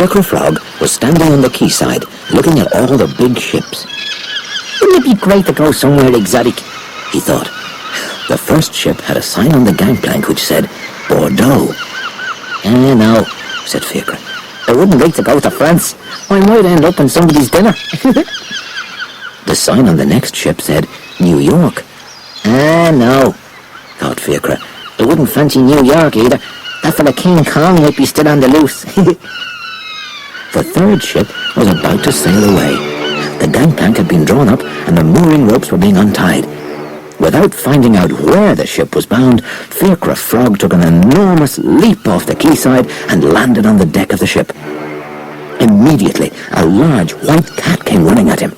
Fiachra Frog was standing on the quayside, looking at all the big ships. "Wouldn't it be great to go somewhere exotic?" he thought. The first ship had a sign on the gangplank which said, "Bordeaux." "No," said Fiachra. "I wouldn't like to go to France. I might end up in somebody's dinner." The sign on the next ship said, "New York." "No," thought Fiachra. "I wouldn't fancy New York either. That fella King Kong might be still on the loose." The third ship was about to sail away. The gangplank had been drawn up and the mooring ropes were being untied. Without finding out where the ship was bound, Fiachra Frog took an enormous leap off the quayside and landed on the deck of the ship. Immediately, a large white cat came running at him.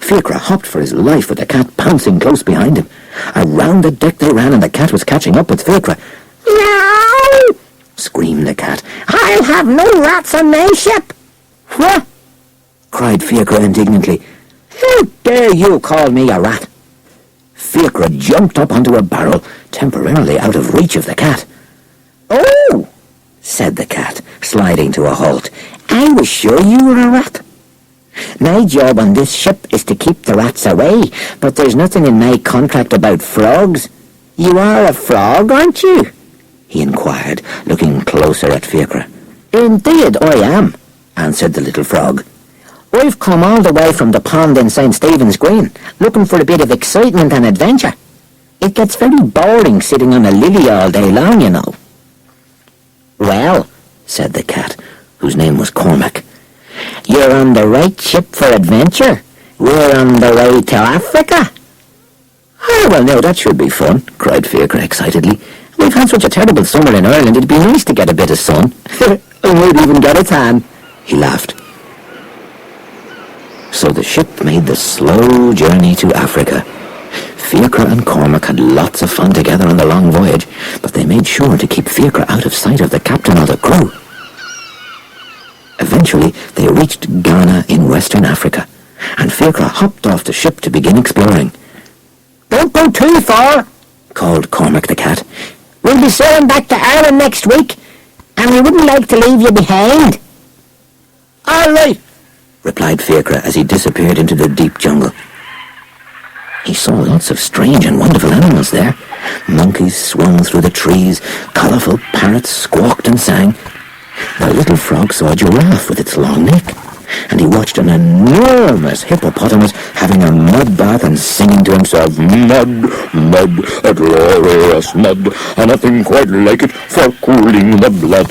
Fiachra hopped for his life with the cat pouncing close behind him. Around the deck they ran and the cat was catching up with Fiachra. "No!" screamed the cat. "I'll have no rats on my ship!" "What?" cried Fiachra indignantly. "How dare you call me a rat?" Fiachra jumped up onto a barrel, temporarily out of reach of the cat. "Oh," said the cat, sliding to a halt. "I was sure you were a rat. My job on this ship is to keep the rats away, but there's nothing in my contract about frogs. You are a frog, aren't you?" he inquired, looking closer at Fiachra. "Indeed I am," answered the little frog. "I've come all the way from the pond in St. Stephen's Green, looking for a bit of excitement and adventure. It gets very boring sitting on a lily all day long, you know." "Well," said the cat, whose name was Cormac, "you're on the right ship for adventure. We're on the way to Africa." "Oh, well, now that should be fun," cried Fiachra excitedly. "We've had such a terrible summer in Ireland, it'd be nice to get a bit of sun." "I might even get a tan," he laughed. So the ship made the slow journey to Africa. Fiachra and Cormac had lots of fun together on the long voyage, but they made sure to keep Fiachra out of sight of the captain or the crew. Eventually, they reached Ghana in Western Africa, and Fiachra hopped off the ship to begin exploring. "Don't go too far," called Cormac the cat. "We'll be sailing back to Ireland next week, and we wouldn't like to leave you behind." "All right," replied Fiachra as he disappeared into the deep jungle. He saw lots of strange and wonderful animals there. Monkeys swung through the trees, colourful parrots squawked and sang. The little frog saw a giraffe with its long neck, and he watched an enormous hippopotamus having a mud bath and singing to himself, "Mud, mud, a glorious mud, and nothing quite like it for cooling the blood."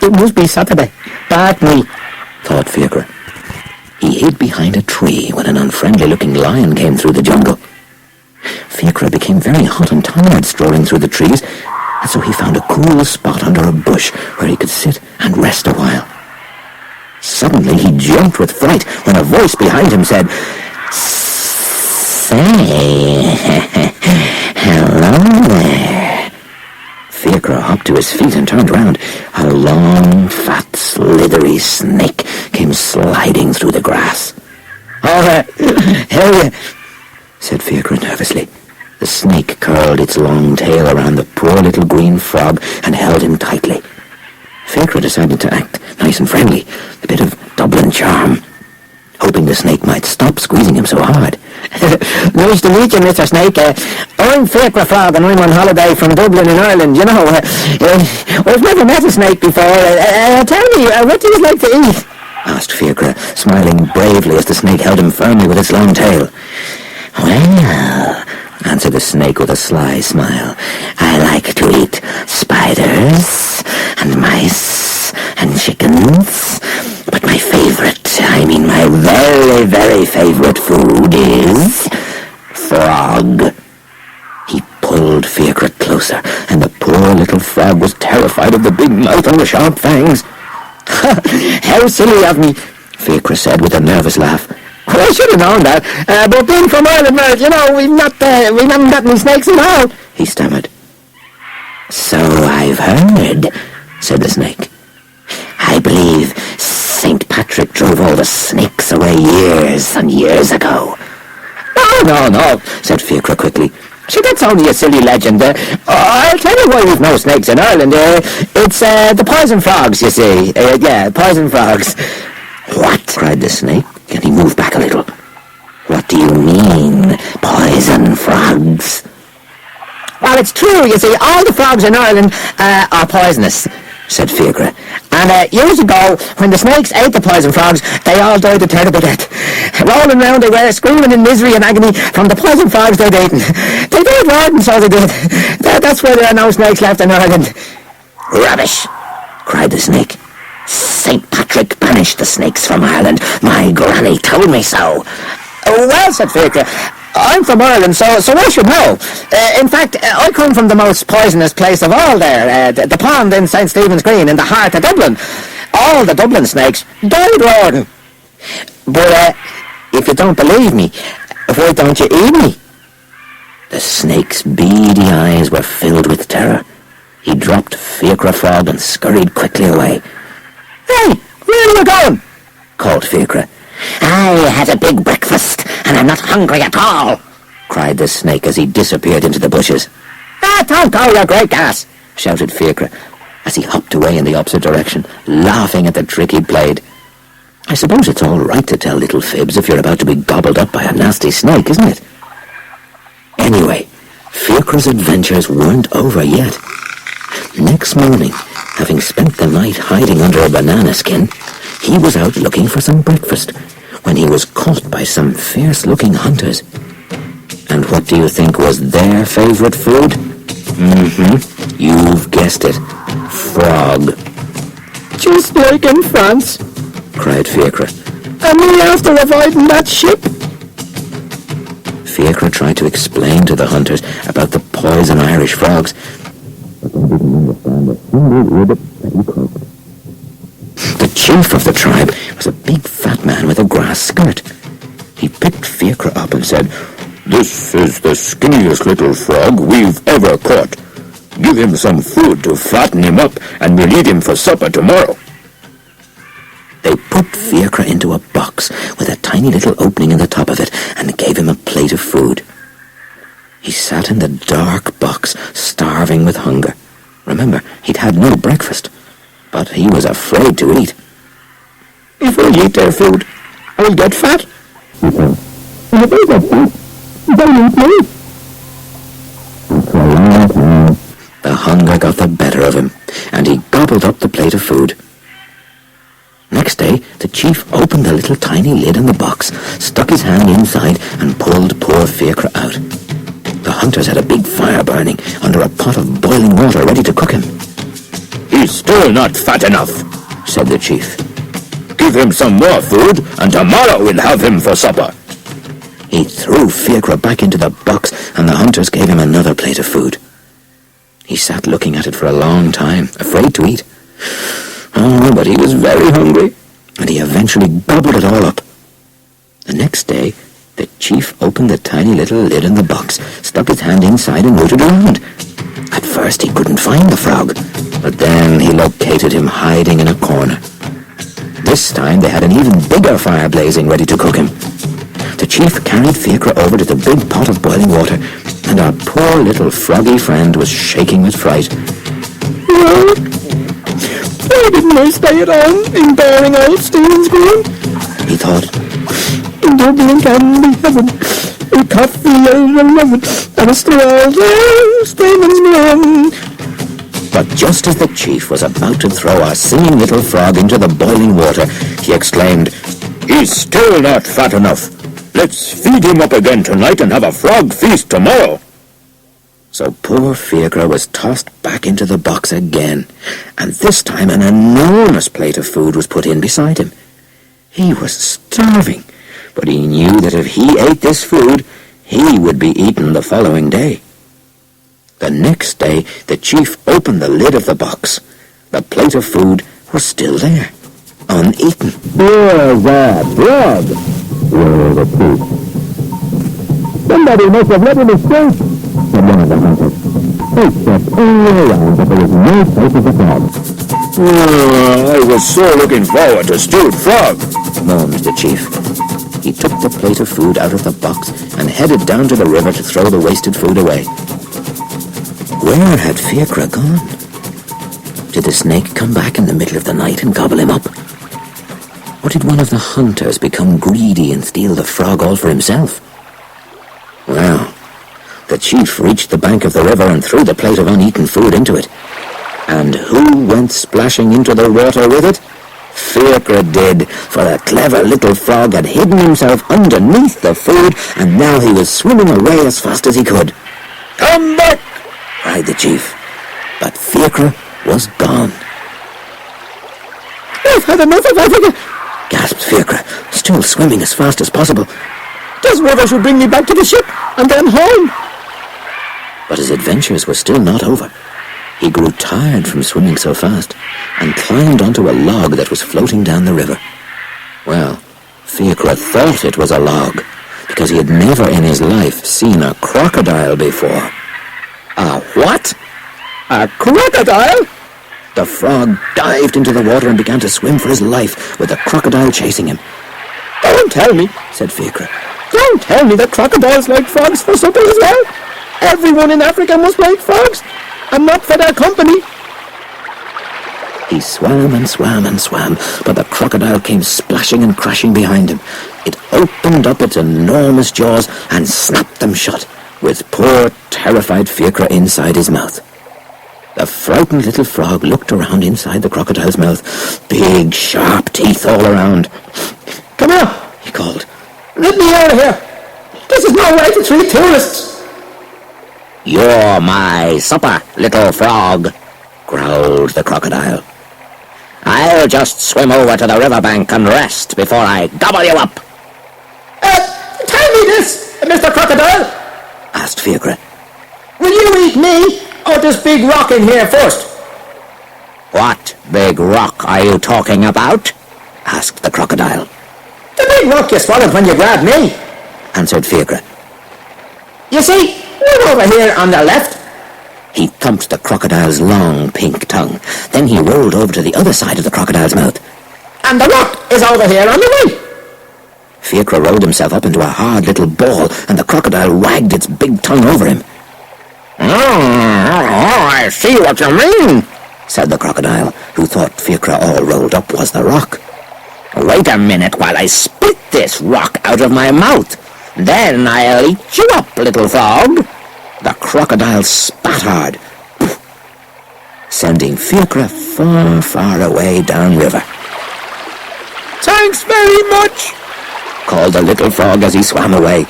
"It must be Saturday. Bad me," thought Fiachra. He hid behind a tree when an unfriendly-looking lion came through the jungle. Fiachra became very hot and tired strolling through the trees, and so he found a cool spot under a bush where he could sit and rest a while. Suddenly he jumped with fright when a voice behind him said, "Say, hello there." Fiachra hopped to his feet and turned round. A long, fat, slithery snake came sliding through the grass. "Oh, hell yeah," said Fiachra nervously. The snake curled its long tail around the poor little green frog and held him tightly. Fiachra decided to act nice and friendly, a bit of Dublin charm, hoping the snake might stop squeezing him so hard. "Nice to meet you, Mr. Snake. I'm Fiachra Frog and I'm on holiday from Dublin in Ireland. You know, I've never met a snake before. Tell me, what do you like to eat?" asked Fiachra, smiling bravely as the snake held him firmly with its long tail. "Well," answered the snake with a sly smile, "I like to eat spiders and mice and chickens, but my my very, very favorite food is frog." He pulled Fiachra closer, and the poor little frog was terrified of the big mouth and the sharp fangs. "How silly of me," Fiachra said with a nervous laugh. "Well, I should have known that, but being from Ireland, you know, we haven't got any snakes at all," he stammered. "So I've heard," said the snake. "I believe St. Patrick drove all the snakes away years and years ago." No, said Fiachra quickly. See, that's only a silly legend. I'll tell you why we've no snakes in Ireland. It's the poison frogs, you see. Yeah, poison frogs. What? Cried the snake, and he moved back a little. What do you mean, poison frogs? Well, it's true, you see. All the frogs in Ireland are poisonous, said Fiachra. And years ago, when the snakes ate the poison frogs, they all died a terrible death. Rolling round they were, screaming in misery and agony from the poison frogs they'd eaten. They died rotten, so they did. That's why there are no snakes left in Ireland. Rubbish, cried the snake. St. Patrick banished the snakes from Ireland. My granny told me so. Well, said Fiachra, I'm from Ireland, so I should know. In fact, I come from the most poisonous place of all there, the pond in St. Stephen's Green, in the heart of Dublin. All the Dublin snakes died rotten. But if you don't believe me, why don't you eat me? The snake's beady eyes were filled with terror. He dropped Fiachra Frog and scurried quickly away. Hey, where are you going? Called Fiachra. I had a big breakfast, and I'm not hungry at all, cried the snake as he disappeared into the bushes. Don't go, you great gas, shouted Fiachra, as he hopped away in the opposite direction, laughing at the trick he'd played. I suppose it's all right to tell little fibs if you're about to be gobbled up by a nasty snake, isn't it? Anyway, Fiachra's adventures weren't over yet. Next morning, having spent the night hiding under a banana skin, he was out looking for some breakfast when he was caught by some fierce-looking hunters. And what do you think was their favorite food? You've guessed it. Frog. Just like in France, cried Fiachra. And we after avoiding that ship? Fiachra tried to explain to the hunters about the poison Irish frogs, but they didn't understand a single word that he croaked. The chief of the tribe was a big fat man with a grass skirt. He picked Fiachra up and said, "This is the skinniest little frog we've ever caught. Give him some food to fatten him up, and we'll eat him for supper tomorrow." They put Fiachra into a box with a tiny little opening in the top of it and gave him a plate of food. He sat in the dark box, starving with hunger. Remember, he'd had no breakfast, but he was afraid to eat. "If I eat their food, I'll get fat," he thought. "And if I get fat, they'll eat me." After a long time, the hunger got the better of him, and he gobbled up the plate of food. Next day, the chief opened the little tiny lid on the box, stuck his hand inside, and pulled poor Fiachra out. The hunters had a big fire burning under a pot of boiling water ready to cook him. "He's still not fat enough," said the chief. "Give him some more food, and tomorrow we'll have him for supper." He threw Fiachra back into the box, and the hunters gave him another plate of food. He sat looking at it for a long time, afraid to eat. Oh, but he was very hungry, and he eventually gobbled it all up. The next day, the chief opened the tiny little lid in the box, stuck his hand inside and rooted around. At first he couldn't find the frog, but then he located him hiding in a corner. This time they had an even bigger fire blazing ready to cook him. The chief carried Fiachra over to the big pot of boiling water, and our poor little froggy friend was shaking with fright. "Why didn't I stay at home in boring old Stephen's Green?" he thought. "In Dublin can be heaven, with coffee and a lemon, and a stroll there, Stephen's Green." But just as the chief was about to throw our singing little frog into the boiling water, he exclaimed, "He's still not fat enough. Let's feed him up again tonight and have a frog feast tomorrow." So poor Fiachra was tossed back into the box again, and this time an enormous plate of food was put in beside him. He was starving, but he knew that if he ate this food, he would be eaten the following day. The next day, the chief opened the lid of the box. The plate of food was still there, uneaten. "Here's that frog," roared the chief. "Somebody must have let him escape," said one of the hunters. They checked all around, but there was no trace of the frog. "I was so looking forward to stewed frog," moaned the chief. he took the plate of food out of the box and headed down to the river to throw the wasted food away. Where had Fiachra gone? Did the snake come back in the middle of the night and gobble him up? Or did one of the hunters become greedy and steal the frog all for himself? Well, the chief reached the bank of the river and threw the plate of uneaten food into it. And who went splashing into the water with it? Fiachra did, for the clever little frog had hidden himself underneath the food, and now he was swimming away as fast as he could. "Come back!" cried the chief. But Fiachra was gone. "I've had enough of Africa," gasped Fiachra, still swimming as fast as possible. "This river should bring me back to the ship, and then home." But his adventures were still not over. He grew tired from swimming so fast, and climbed onto a log that was floating down the river. Well, Fiachra thought it was a log, because he had never in his life seen a crocodile before. A what? A crocodile? The frog dived into the water and began to swim for his life, with the crocodile chasing him. "Don't tell me," said Fiachra. "Don't tell me that crocodiles like frogs for supper as well. Everyone in Africa must like frogs. I'm not for their company." He swam and swam and swam, but the crocodile came splashing and crashing behind him. It opened up its enormous jaws and snapped them shut, with poor, terrified Fiachra inside his mouth. The frightened little frog looked around inside the crocodile's mouth, big, sharp teeth all around. "Come here," he called. "Let me out of here. This is no way to treat tourists." "You're my supper, little frog," growled the crocodile. "I'll just swim over to the riverbank and rest before I gobble you up." Tell me this, Mr. Crocodile," asked Fiachra. "Will you eat me, or this big rock in here first?" "What big rock are you talking about?" asked the crocodile. "The big rock you swallowed when you grabbed me," answered Fiachra. "You see, right over here on the left." He thumped the crocodile's long pink tongue. Then he rolled over to the other side of the crocodile's mouth. "And the rock is over here on the right." Fiachra rolled himself up into a hard little ball, and the crocodile wagged its big tongue over him. I see what you mean," said the crocodile, who thought Fiachra all rolled up was the rock. "Wait a minute while I spit this rock out of my mouth. Then I'll eat you up, little frog." The crocodile spat hard, sending Fiachra far, far away downriver. "Thanks very much," called the little frog as he swam away.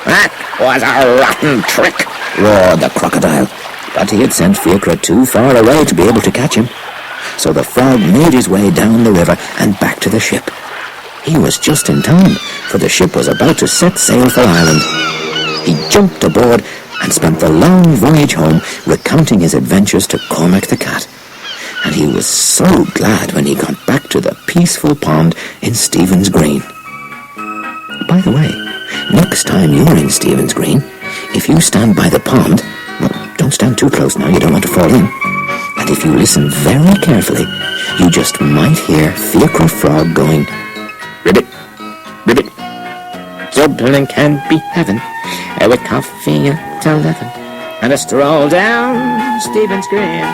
"That was a rotten trick," roared the crocodile, but he had sent Fiachra too far away to be able to catch him. So the frog made his way down the river and back to the ship. He was just in time, for the ship was about to set sail for Ireland. He jumped aboard and spent the long voyage home recounting his adventures to Cormac the cat. And he was so glad when he got back to the peaceful pond in Stephen's Green. By the way, next time you're in Stephen's Green, if you stand by the pond, well, don't stand too close now, you don't want to fall in. And if you listen very carefully, you just might hear Fiachra Frog going, "Ribbit, ribbit, Dublin can be heaven, with coffee till 11, and a stroll down Stephen's Green."